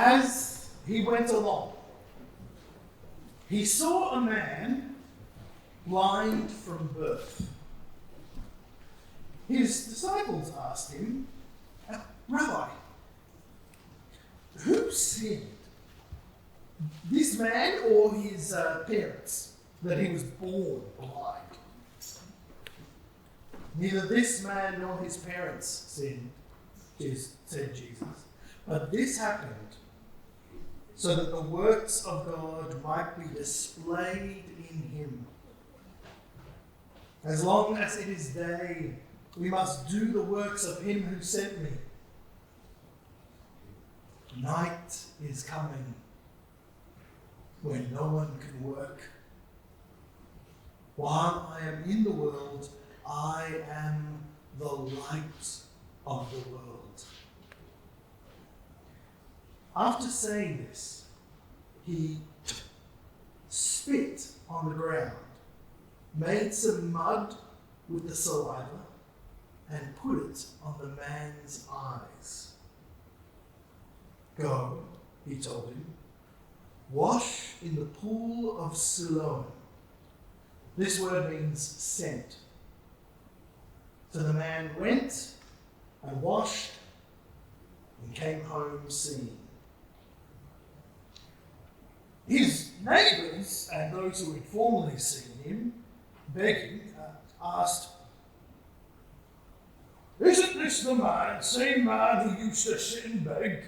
As he went along, he saw a man blind from birth. His disciples asked him, Rabbi, who sinned, this man or his parents, that he was born blind? Neither this man nor his parents sinned, said Jesus, but this happened so that the works of God might be displayed in him. As long as it is day, we must do the works of him who sent me. Night is coming when no one can work. While I am in the world, I am the light of the world. After saying this, he spit on the ground, made some mud with the saliva, and put it on the man's eyes. Go, he told him, wash in the pool of Siloam. This word means sent. So the man went and washed and came home seeing. His neighbours and those who had formerly seen him begging asked, "Isn't this the same man who used to sit and beg?"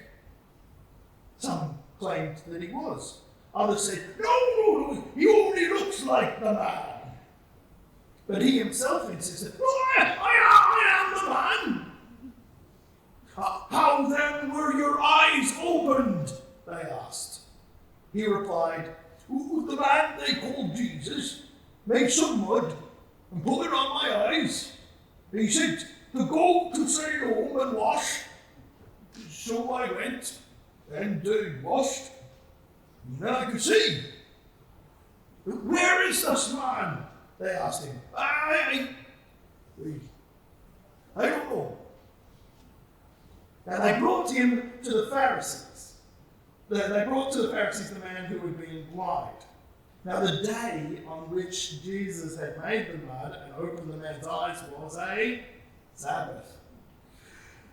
Some claimed that he was. Others said, No, he only looks like the man. But he himself insisted, I am the man. How then were your eyes opened? They asked. He replied, the man they called Jesus made some mud and put it on my eyes. He said to go to Siloam and wash. So I went and washed, and then I could see. Where is this man? They asked him. I don't know. And they brought him to the Pharisees. They brought to the Pharisees the man who had been blind. Now the day on which Jesus had made the mud and opened the man's eyes was a Sabbath.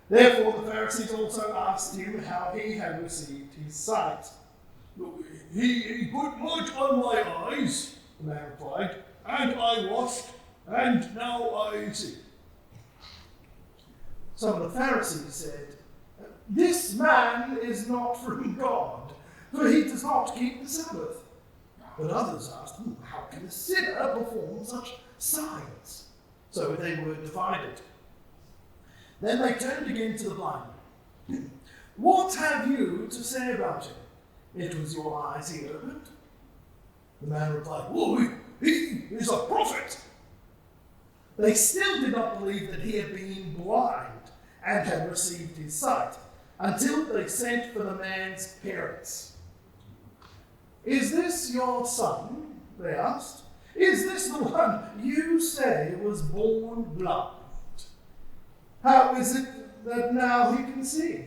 Therefore the Pharisees also asked him how he had received his sight. He put mud on my eyes, the man replied, and I washed, and now I see. Some of the Pharisees said, this man is not from God, for he does not keep the Sabbath. But others asked, how can a sinner perform such signs? So they were divided. Then they turned again to the blind man. What have you to say about him? It was your eyes he opened. The man replied, he is a prophet. They still did not believe that he had been blind and had received his sight, until they sent for the man's parents. Is this your son? They asked. Is this the one you say was born blind? How is it that now he can see?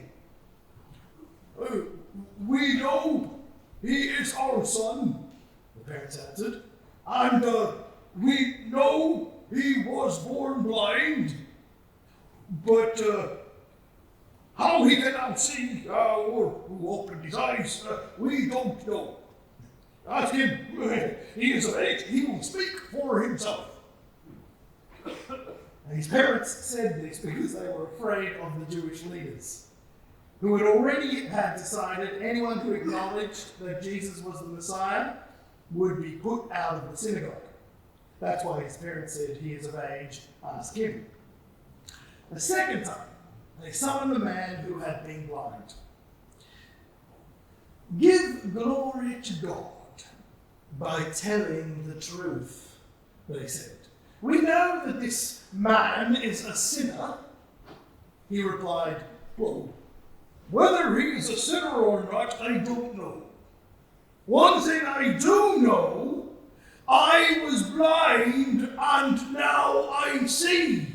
We know he is our son, the parents answered, and we know he was born blind, but how he can now see or who opened his eyes, we don't know. Ask him, he is of age, he will speak for himself. And his parents said this because they were afraid of the Jewish leaders, who had already decided anyone who acknowledged that Jesus was the Messiah would be put out of the synagogue. That's why his parents said, he is of age, ask him. The second time, they summoned the man who had been blind. Give glory to God by telling the truth, they said. We know that this man is a sinner. He replied, whether he is a sinner or not, I don't know. One thing I do know, I was blind and now I see.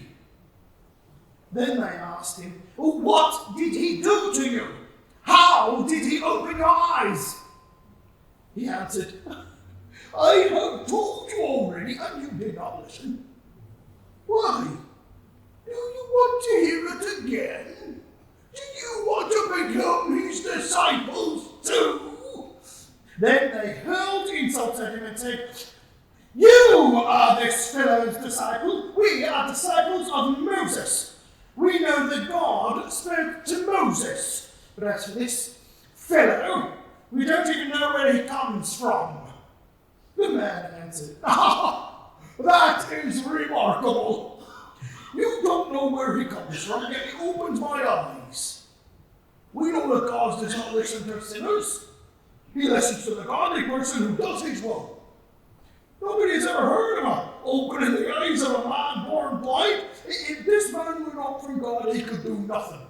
Then they asked him, what did he do to you? How did he open your eyes? He answered, I have told you already, and you did not listen. Why? Do you want to hear it again? Do you want to become his disciples too? Then they hurled insults at him and said, You are this fellow's disciple. We are disciples of Moses. We know that God spoke to Moses. But as for this fellow, we don't even know where he comes from. The man answered, That is remarkable. You don't know where he comes from, yet he opens my eyes. We know that God does not listen to sinners. He listens to the godly person who does his will. Nobody's ever heard of a opening the eyes of a man born blind. If this man were not from God, he could do nothing.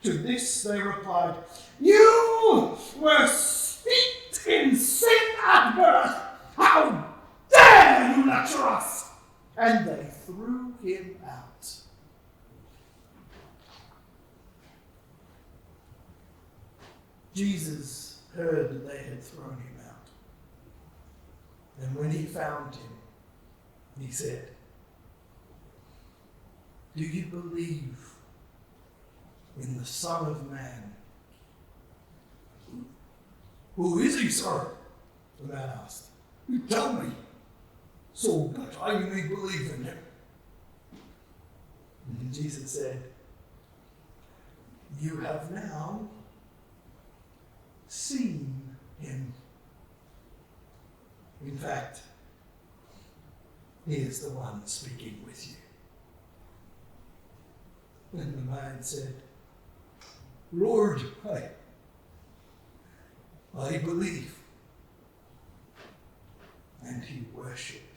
To this they replied, You were steeped in sin at birth. How dare you lecture us? And they threw him out. Jesus heard that they had thrown him out. And when he found him, he said, Do you believe in the Son of Man? Who is he, sir? The man asked. You tell me, so that I may believe in him. And Jesus said, You have now seen him. In fact, he is the one speaking with you. And the man said, Lord, I believe. And he worshipped